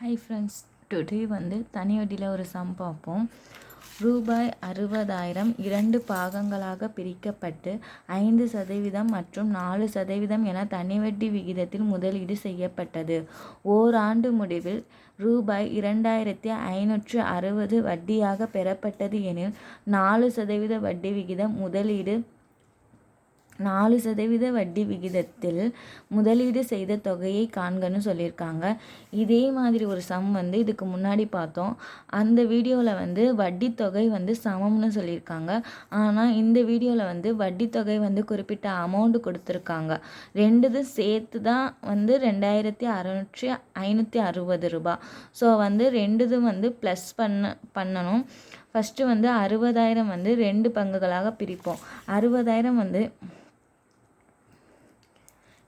Hi friends, today தனி வட்டியில் ஒரு சம் பார்ப்போம். ரூபாய் 60,000 2 பாகங்களாக பிரிக்கப்பட்டு 5% மற்றும் 4% என தனி வட்டி விகிதத்தில் முதலீடு செய்யப்பட்டது. ஓராண்டு முடிவில் ரூபாய் 2,560 வட்டியாக பெறப்பட்டது எனில் 4% வட்டி விகிதம் முதலீடு 4% வட்டி விகிதத்தில் முதலீடு செய்த தொகையை காண்கன்னு சொல்லியிருக்காங்க. இதே மாதிரி ஒரு சம் இதுக்கு முன்னாடி பார்த்தோம். அந்த வீடியோவில் வட்டி தொகை சமம்னு சொல்லியிருக்காங்க. ஆனால் இந்த வீடியோவில் வட்டி தொகை குறிப்பிட்ட அமௌண்ட் கொடுத்துருக்காங்க. ரெண்டுதும் சேர்த்து தான் 2,560 ரூபாய். ஸோ ரெண்டுதும் ப்ளஸ் பண்ணணும். ஃபஸ்ட்டு 60,000 2 பங்குகளாக பிரிப்போம். 60,000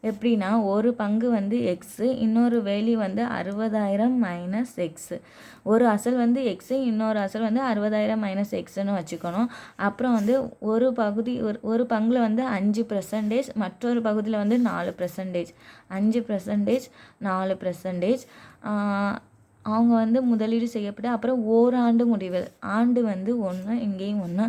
எப்படின்னா, ஒரு பங்கு எக்ஸு, இன்னொரு வேல்யூ 60,000 மைனஸ் எக்ஸு. ஒரு அசல் எக்ஸு, இன்னொரு அசல் 60,000 மைனஸ் எக்ஸுன்னு வச்சுக்கணும். அப்புறம் ஒரு பகுதி ஒரு பங்கில் 5%, மற்றொரு பகுதியில் 4%. 5%, 4%. அவங்க முதலீடு செய்யப்பட்டு அப்புறம் ஓராண்டு முடிவில், ஆண்டு 1, இங்கேயும் 1.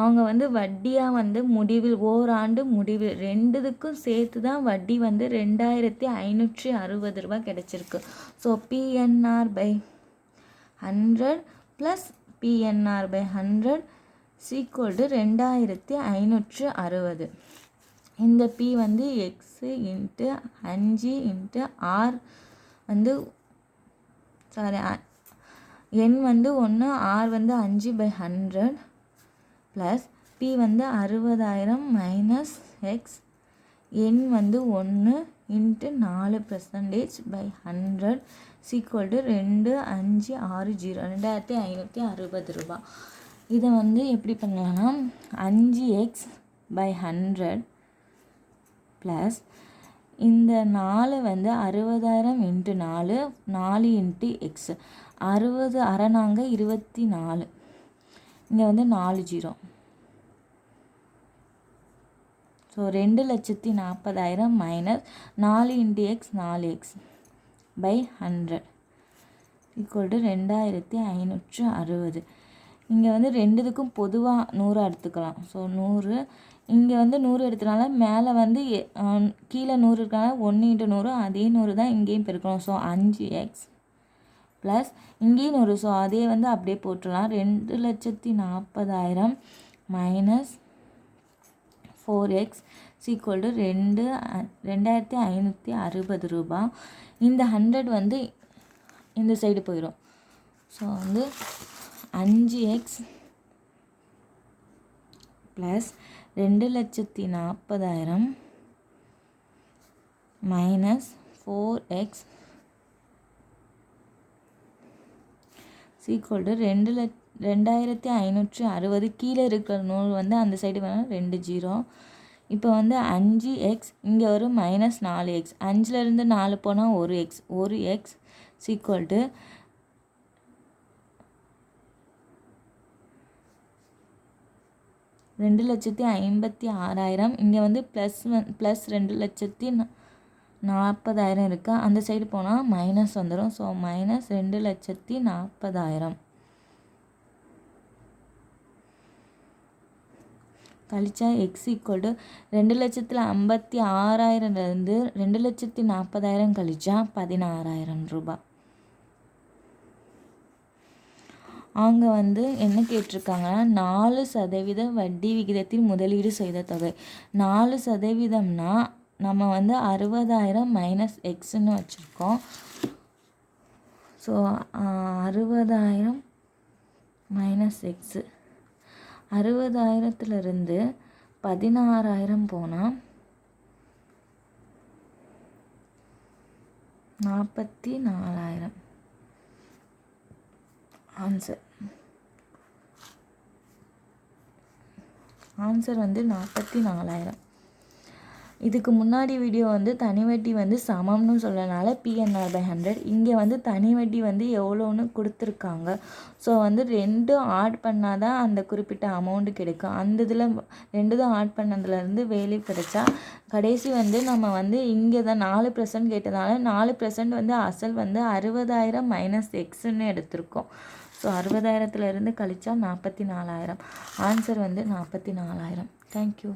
அவங்க வட்டியாக முடிவில், ஓராண்டு முடிவில் ரெண்டுத்துக்கும் சேர்த்து தான் வட்டி 2,560 ரூபாய் கிடச்சிருக்கு. So PNR by 100 plus PNR by 100 equal to 2,560. இந்த P x into 5 into R sorry N 1, R 5 by 100 plus P 60,000 minus x, N 1 into 4% by 100 equal to 2,560 2,560 ரூபாய். இதை எப்படி பண்ணலாம்னா 5x பை 100 ப்ளஸ் இந்த 4 60,000 இன்ட்டு 4, 4 இன்ட்டு எக்ஸ். 60 அரணாங்க 24, இங்கே 4 0. So 2,40,000 minus 4 into x 4x by 100 equal to 2,560. இங்கே ரெண்டுத்துக்கும் பொதுவாக 100 எடுத்துக்கலாம். ஸோ 100, இங்கே 100 எடுத்தனால மேலே கீழே 100 இருக்கனால 1 இன்ட்டு 100, அதே 100 தான் இங்கேயும் பெருக்கணும். ஸோ 5x ப்ளஸ் இங்கேயும் 100. ஸோ அதே அப்படியே போட்டுடலாம். 2,40,000 மைனஸ் 4x ஈக்குவல் டு 2,560 ரூபாய். இந்த 100 இந்த சைடு போயிடும். So 5x plus 2,40,000 minus 4x equal to 2,560. கீழே இருக்கிற நூல் அந்த சைடு வேணால் 2 0. இப்போ 5x, இங்கே ஒரு மைனஸ் 4x. 5லேருந்து 4 போனால் 1x, 1x ஈக்குவல் டு 2,56,000. இங்கே ப்ளஸ் 2,40,000 இருக்குது. அந்த சைடு போனால் மைனஸ் வந்துடும். ஸோ மைனஸ் 2,40,000 கழிச்சா எக்ஸ் ஈக்குவல் டு 2,56,000லேருந்து 2,40,000 கழிச்சா 16,000 ரூபாய். அவங்க என்ன கேட்டிருக்காங்கன்னா 4% வட்டி விகிதத்தில் முதலீடு செய்த தொகை. 4%னா நம்ம 60,000 மைனஸ் எக்ஸ்ன்னு வச்சுருக்கோம். So 60,000 minus x. 60,000லேருந்து 16,000 போனால் 44,000 ஆன்சர் 44,000. இதுக்கு முன்னாடி வீடியோ வந்து தனி வட்டி வந்து சமம்னு சொல்லனால PNR/100. இங்கே வந்து தனி வட்டி வந்து எவ்வளோன்னு கொடுத்துருக்காங்க. ஸோ வந்து ரெண்டும் ஆட் பண்ணால் தான் அந்த குறிப்பிட்ட அமௌண்ட்டு கிடைக்கும். அந்த இதில் ரெண்டும் ஆட் பண்ணதுலேருந்து வேல்யூ கிடைச்சா கடைசி வந்து நம்ம வந்து இங்கே தான் 4% கேட்டதால 4% வந்து அசல் வந்து 60,000 மைனஸ் எக்ஸ்ன்னு எடுத்திருக்கோம். ஸோ 60,000லேருந்து கழிச்சா 44,000. ஆன்சர் வந்து 44,000. தேங்க்யூ.